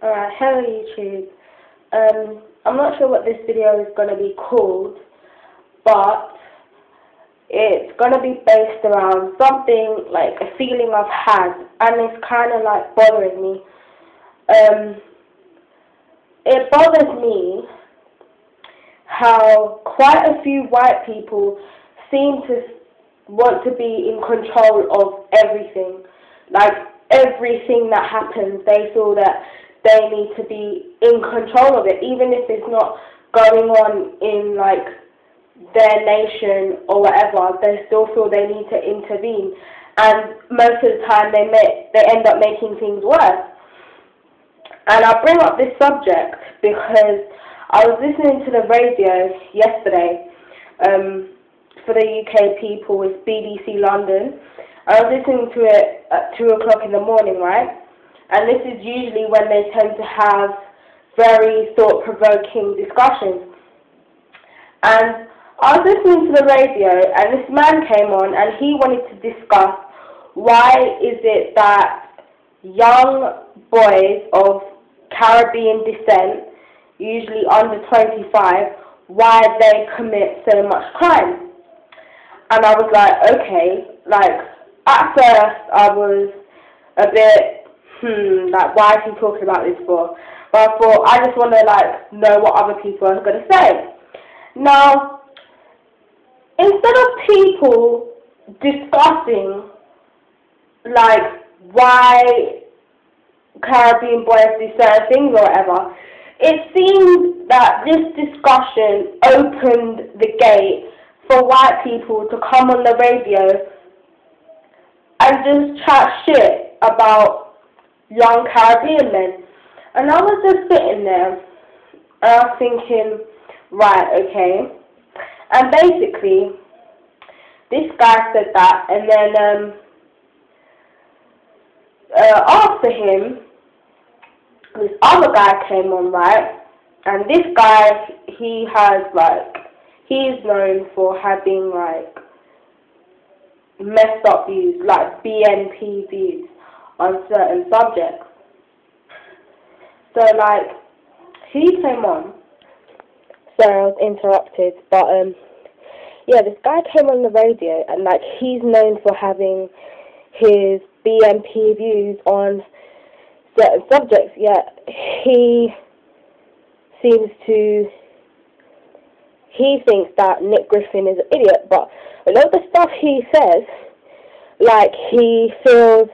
Alright, hello YouTube. I'm not sure what this video is going to be called, but it's going to be based around something, like a feeling I've had, and it's kind of like bothering me. It bothers me how quite a few white people seem to want to be in control of everything. Like, everything that happens, they feel that they need to be in control of it, even if it's not going on in, like, their nation or whatever. They still feel they need to intervene, and most of the time they end up making things worse. And I bring up this subject because I was listening to the radio yesterday. For the UK people, it's BBC London. I was listening to it at 2 o'clock in the morning, right? And this is usually when they tend to have very thought-provoking discussions. And I was listening to the radio, and this man came on, and he wanted to discuss why is it that young boys of Caribbean descent, usually under 25, why they commit so much crime. And I was like, okay, like, at first I was a bit, like, why is he talking about this for? But I thought, I just want to, like, know what other people are going to say. Now, instead of people discussing, like, why Caribbean boys do certain things or whatever, it seems that this discussion opened the gate for white people to come on the radio and just chat shit about young Caribbean men. And I was just sitting there, and I was thinking, right, okay. And basically, this guy said that, and then after him, this other guy came on, right? And this guy, he has, like, he's known for having, like, messed up views, like BNP views on certain subjects. So, like, he came on. Sorry, I was interrupted, but, yeah, this guy came on the radio, and, like, he's known for having his BNP views on certain subjects, yet he thinks that Nick Griffin is an idiot, but a lot of the stuff he says, like, he feels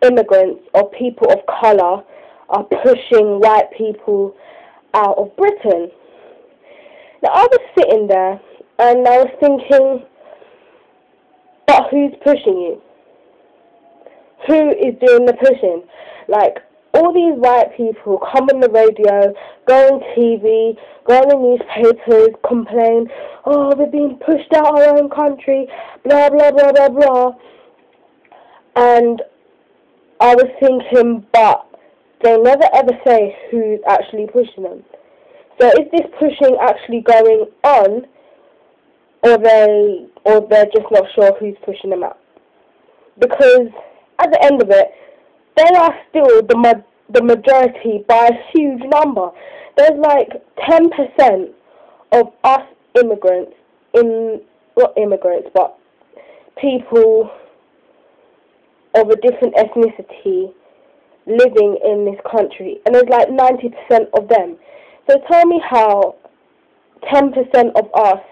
immigrants or people of colour are pushing white people out of Britain. Now, I was sitting there and I was thinking, but who's pushing you? Who is doing the pushing? Like, all these white people come on the radio, go on TV, go on the newspapers, complain, oh, we're being pushed out of our own country, blah, blah, blah, blah, blah. And I was thinking, but they never ever say who's actually pushing them. So is this pushing actually going on, or they're just not sure who's pushing them out? Because at the end of it, they are still the majority by a huge number. There's like 10% of us immigrants, not immigrants, but people of a different ethnicity living in this country, and there's like 90% of them. So tell me how 10% of us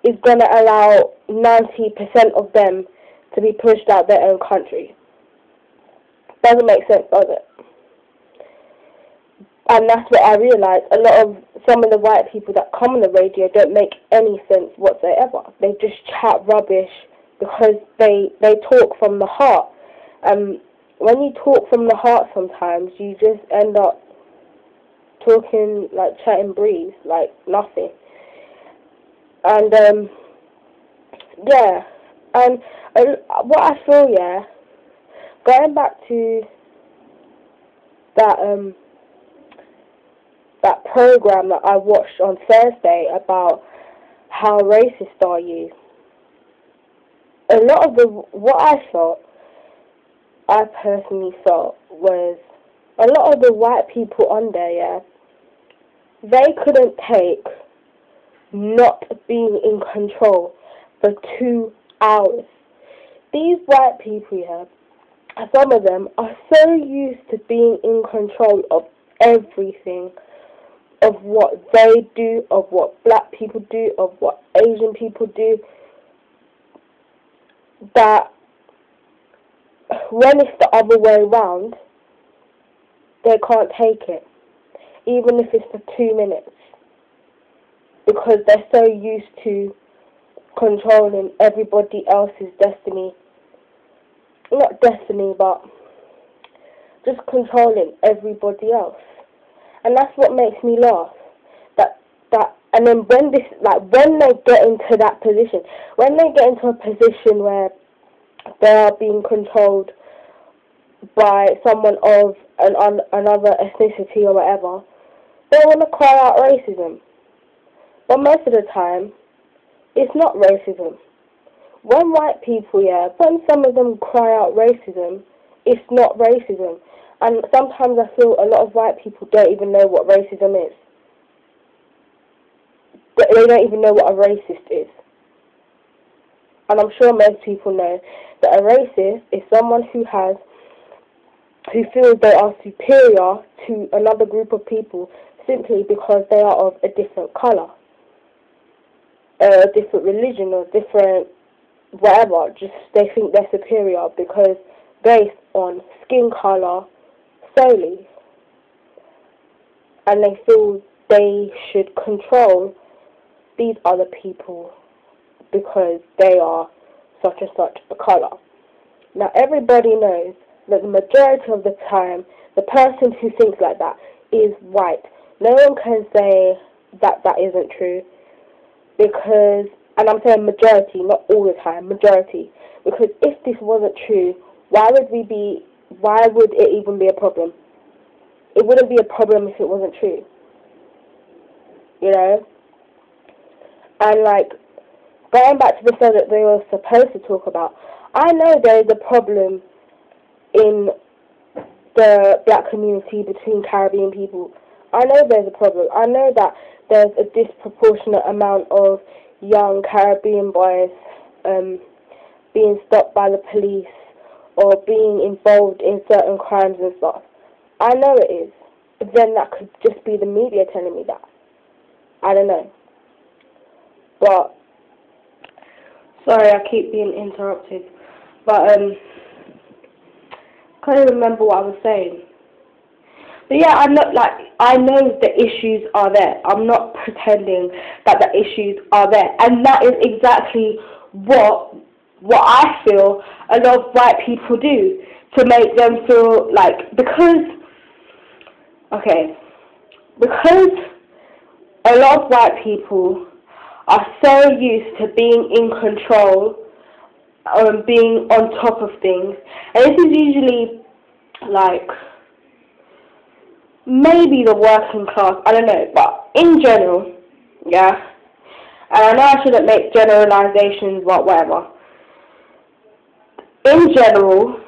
is going to allow 90% of them to be pushed out their own country. Doesn't make sense, does it? And that's what I realised. Some of the white people that come on the radio don't make any sense whatsoever. They just chat rubbish because they talk from the heart. When you talk from the heart sometimes, you just end up talking like chatting breeze, like nothing. And, yeah. And what I feel, yeah, going back to that program that I watched on Thursday about how racist are you, a lot of what I thought I personally felt was a lot of the white people on there, yeah, they couldn't take not being in control for 2 hours. These white people, yeah, some of them are so used to being in control of everything, of what they do, of what black people do, of what Asian people do, that when it's the other way around, they can't take it, even if it's for 2 minutes, because they're so used to controlling everybody else's destiny. Not destiny, but just controlling everybody else. And that's what makes me laugh. And then when they get into that position, when they get into a position where they are being controlled by someone of another ethnicity or whatever, they want to cry out racism. But most of the time, it's not racism. When white people, when some of them cry out racism, it's not racism. And sometimes I feel a lot of white people don't even know what racism is. They don't even know what a racist is. And I'm sure most people know that a racist is someone who feels they are superior to another group of people simply because they are of a different colour, a different religion, or different whatever. Just they think they're superior because based on skin colour solely, and they feel they should control these other people because they are such and such a colour. Now everybody knows that the majority of the time the person who thinks like that is white. No one can say that that isn't true, because, and I'm saying majority, not all the time, majority, because if this wasn't true, why would it even be a problem? It wouldn't be a problem if it wasn't true, you know? And going back to the stuff that they were supposed to talk about, I know there is a problem in the black community between Caribbean people. I know there's a problem. I know that there's a disproportionate amount of young Caribbean boys being stopped by the police or being involved in certain crimes and stuff. I know it is. But then that could just be the media telling me that. I don't know. But, sorry, I keep being interrupted. But, can't even remember what I was saying. But yeah, I know the issues are there. I'm not pretending that the issues are there. And that is exactly what I feel a lot of white people do to make them feel because a lot of white people are so used to being in control, being on top of things. And this is usually maybe the working class, I don't know, but in general, yeah, and I know I shouldn't make generalizations, but whatever. In general,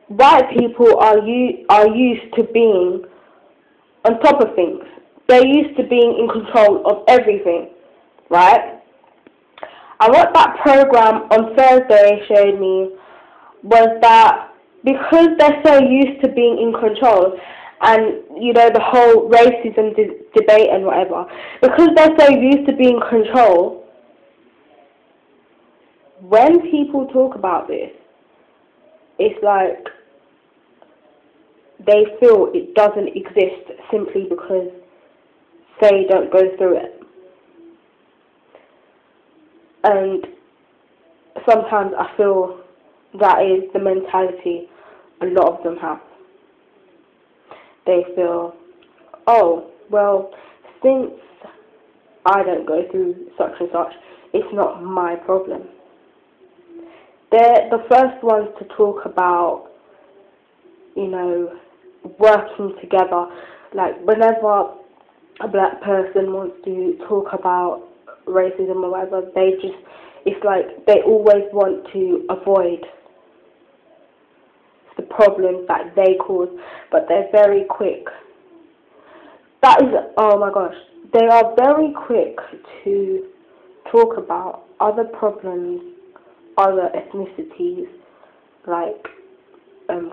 white people are used to being on top of things. They're used to being in control of everything, right? And what that program on Thursday showed me was that because they're so used to being in control, and, the whole racism debate and whatever, because they're so used to being in control, when people talk about this, it's like they feel it doesn't exist simply because they don't go through it. And sometimes I feel that is the mentality a lot of them have. They feel, oh, well, since I don't go through such and such, it's not my problem. They're the first ones to talk about, working together. Whenever a black person wants to talk about racism or whatever, it's like they always want to avoid problems that they cause, but they're very quick. That is, oh my gosh, they are very quick to talk about other problems, other ethnicities, like,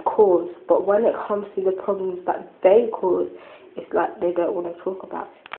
cause, but when it comes to the problems that they cause, it's like they don't want to talk about it.